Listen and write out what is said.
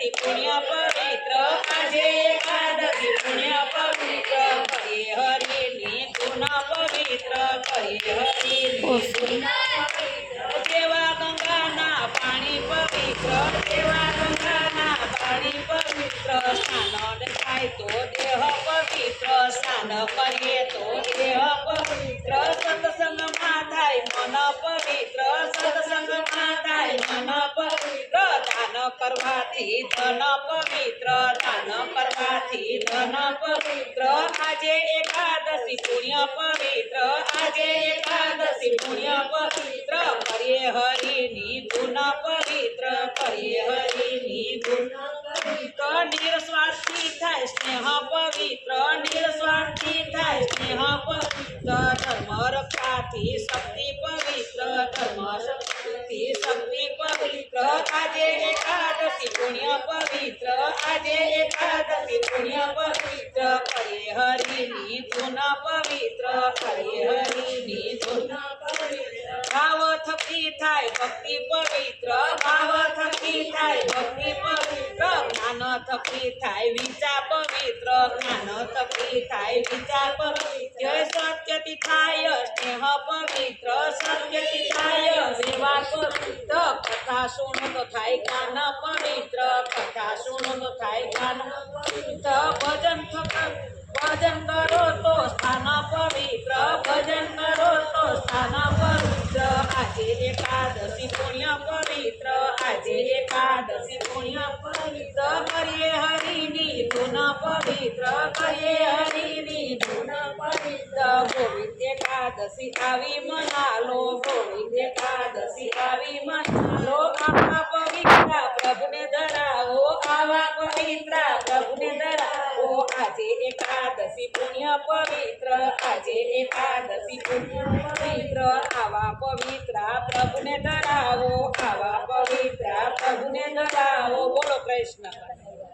એકાદશી પુણ્ય પવિત્ર આજે એકાદશી પુણ્ય પવિત્ર કરીએ હરિની ગુણ પવિત્ર કરીએ હરિની ગુણ જેવા ગંગાના પાણી પવિત્ર જેવા ગંગાના પાણી પવિત્ર સ્નાન થાય તો દેહ પવિત્ર સ્નાન કરીએ તો દેહ પવિત્ર સત્સંગમાં થાય મન પવિત્ર સત્સંગમાં થાય મન પવિત્ર દાન કરવાથી ધન પવિત્ર દાન કરવાથી ધન પવિત્ર આજે એકાદશી પુણ્ય પવિત્ર આજે એકાદશી પુણ્ય પવિત્ર કરીએ હરિની ધૂન પવિત્ર કરીએ હરિની ધૂન પવિત્ર નિસ્વાર્થી થાય સ્નેહ પવિત્ર નિસ્વાર્થી થાય સ્નેહ પવિત્ર ધર્મ રક્ષાથી શક્તિ પવિત્ર ધર્મ શક્તિથી શક્તિ પવિત્ર આજે એકાદશી પુણ્ય પવિત્ર આજે એકાદશી પુણ્ય પવિત્ર કરીએ હરિની ધૂન પવિત્ર કરીએ હરિની ધૂન પવિત્ર ભાવ થકી થાય ભક્તિ પવિત્ર ભાવ થકી થાય ભક્તિ પવિત્ર જ્ઞાન થકી થાય વિચાર પવિત્ર જ્ઞાન થકી થાય વિચાર પવિત્ર સત્યથી થાય સ્નેહ પવિત્ર સત્યથી થાય સેવા પવિત્ર કથા સુણો તો થાય જ્ઞાન પવિત્ર કથા સુણો તો થાય જ્ઞાન પવિત્ર ભજન ભજન કરો તો સ્થાન પવિત્ર ભજન કરો તો સ્થાન પવિત્ર આજે એકાદશી પુણ્ય પવિત્ર આજે એકાદશી પુણ્ય પવિત્ર કરીએ હરિની ધૂન પવિત્ર કરીએ હરિની ધૂન પવિત્ર ગોવિંદ એકાદશી આવી મનાલો ગોવિંદ એકાદશી આવી મનાલો આવા પવિત્ર પ્રભુને ધરાવો આવા પવિત્ર પ્રભુને ધરાવો આજે એકાદશી પુણ્ય પવિત્ર આજે એકાદશી પુણ્ય પવિત્ર આવા પવિત્ર પ્રભુને ધરાવો આવા પવિત્ર પ્રભુને ધરાવો બોલો કૃષ્ણ